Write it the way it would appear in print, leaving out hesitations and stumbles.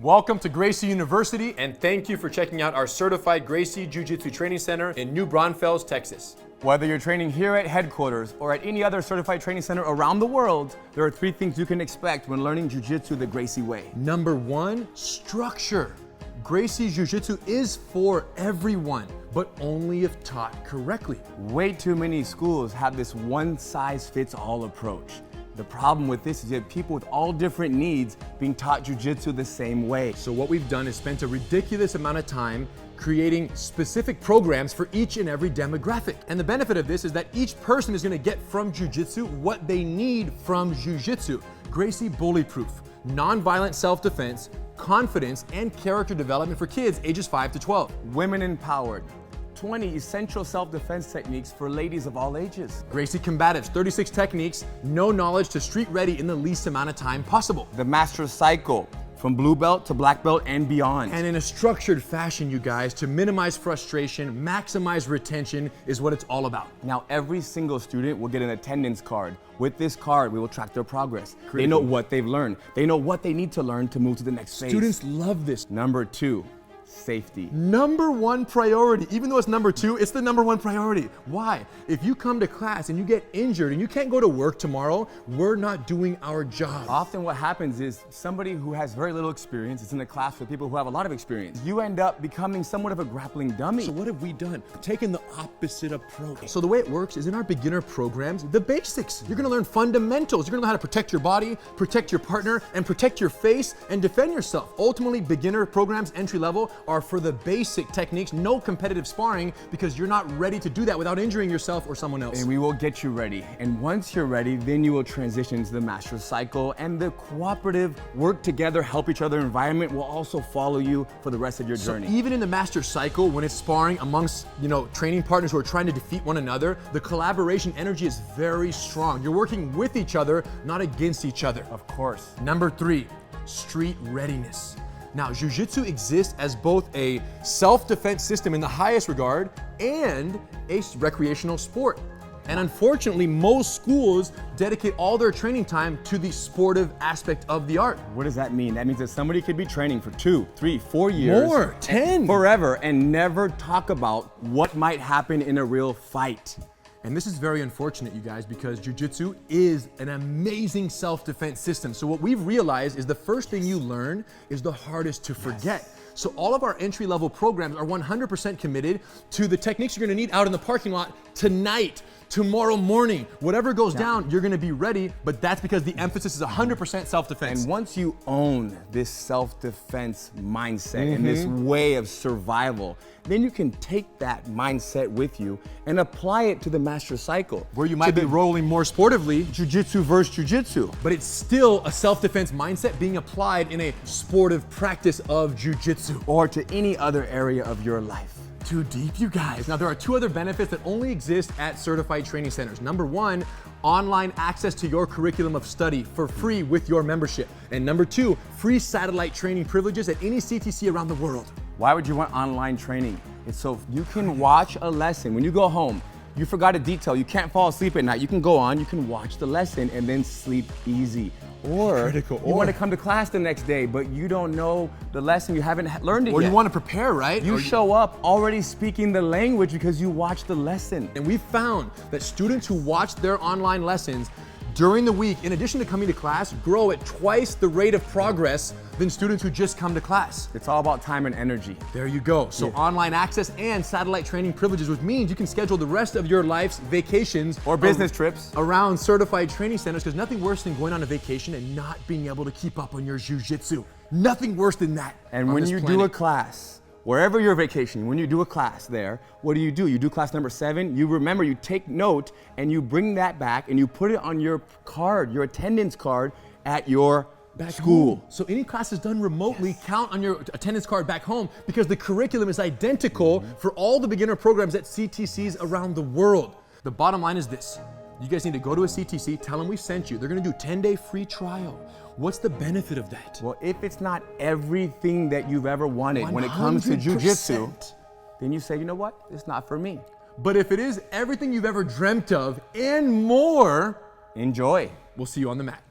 Welcome to Gracie University, and thank you for checking out our certified Gracie Jiu-Jitsu Training Center in New Braunfels, Texas. Whether you're training here at headquarters or at any other certified training center around the world, there are 3 things you can expect when learning Jiu-Jitsu the Gracie way. Number 1, structure. Gracie Jiu-Jitsu is for everyone, but only if taught correctly. Way too many schools have this one-size-fits-all approach. The problem with this is you have people with all different needs being taught Jiu-Jitsu the same way. So what we've done is spent a ridiculous amount of time creating specific programs for each and every demographic. And the benefit of this is that each person is gonna get from Jiu-Jitsu what they need from Jiu-Jitsu. Gracie bully-proof, non-violent self-defense, confidence, and character development for kids ages 5 to 12. Women empowered. 20 essential self-defense techniques for ladies of all ages. Gracie Combatives, 36 techniques, no knowledge to street ready in the least amount of time possible. The Master Cycle, from blue belt to black belt and beyond. And in a structured fashion, you guys, to minimize frustration, maximize retention is what it's all about. Now, every single student will get an attendance card. With this card, we will track their progress. Critical. They know what they've learned. They know what they need to learn to move to the next phase. Students love this. Number 2, safety. Number 1 priority. Even though it's number 2, it's the number 1 priority. Why? If you come to class and you get injured and you can't go to work tomorrow, we're not doing our job. Often what happens is somebody who has very little experience is in a class with people who have a lot of experience. You end up becoming somewhat of a grappling dummy. So what have we done? Taken the opposite approach. So the way it works is in our beginner programs, the basics. You're gonna learn fundamentals. You're gonna know how to protect your body, protect your partner, and protect your face, and defend yourself. Ultimately, beginner programs, entry level, are for the basic techniques, no competitive sparring, because you're not ready to do that without injuring yourself or someone else. And we will get you ready. And once you're ready, then you will transition to the Master Cycle, and the cooperative, work together, help each other environment will also follow you for the rest of your journey. So even in the Master Cycle, when it's sparring amongst, training partners who are trying to defeat one another, the collaboration energy is very strong. You're working with each other, not against each other. Of course. Number 3, street readiness. Now, Jiu-Jitsu exists as both a self-defense system in the highest regard and a recreational sport. And unfortunately, most schools dedicate all their training time to the sportive aspect of the art. What does that mean? That means that somebody could be training for 2, 3, 4 years. More, 10. Forever, and never talk about what might happen in a real fight. And this is very unfortunate, you guys, because Jiu-Jitsu is an amazing self-defense system. So what we've realized is the first thing you learn is the hardest to forget. So all of our entry-level programs are 100% committed to the techniques you're gonna need out in the parking lot tonight, tomorrow morning. Whatever goes down, you're gonna be ready, but that's because the emphasis is 100% self-defense. And once you own this self-defense mindset and this way of survival, then you can take that mindset with you and apply it to the Master Cycle. Where you might be rolling more sportively, Jiu-Jitsu versus Jiu-Jitsu. but it's still a self-defense mindset being applied in a sportive practice of Jiu-Jitsu. Or to any other area of your life. Too deep, you guys. Now, there are 2 other benefits that only exist at certified training centers. Number 1, online access to your curriculum of study for free with your membership. And number 2, free satellite training privileges at any CTC around the world. Why would you want online training? It's so you can watch a lesson. When you go home, you forgot a detail, you can't fall asleep at night, you can go on, you can watch the lesson and then sleep easy. Or you want to come to class the next day, but you don't know the lesson, you haven't learned it yet. Or you want to prepare, right? You show up already speaking the language because you watched the lesson. And we found that students who watch their online lessons during the week, in addition to coming to class, grow at twice the rate of progress than students who just come to class. It's all about time and energy. There you go. So online access and satellite training privileges, which means you can schedule the rest of your life's vacations Or business trips around certified training centers, because nothing worse than going on a vacation and not being able to keep up on your jiu-jitsu. Nothing worse than that. And when you do a class, wherever you're vacationing, when you do a class there, what do? You do class number 7, you remember, you take note, and you bring that back and you put it on your card, your attendance card at your school. Home. So any classes done remotely count on your attendance card back home, because the curriculum is identical for all the beginner programs at CTCs around the world. The bottom line is this. You guys need to go to a CTC, tell them we sent you. They're gonna do 10-day free trial. What's the benefit of that? Well, if it's not everything that you've ever wanted when it comes to Jiu-Jitsu, then you say, you know what, it's not for me. But if it is everything you've ever dreamt of and more, enjoy. We'll see you on the mat.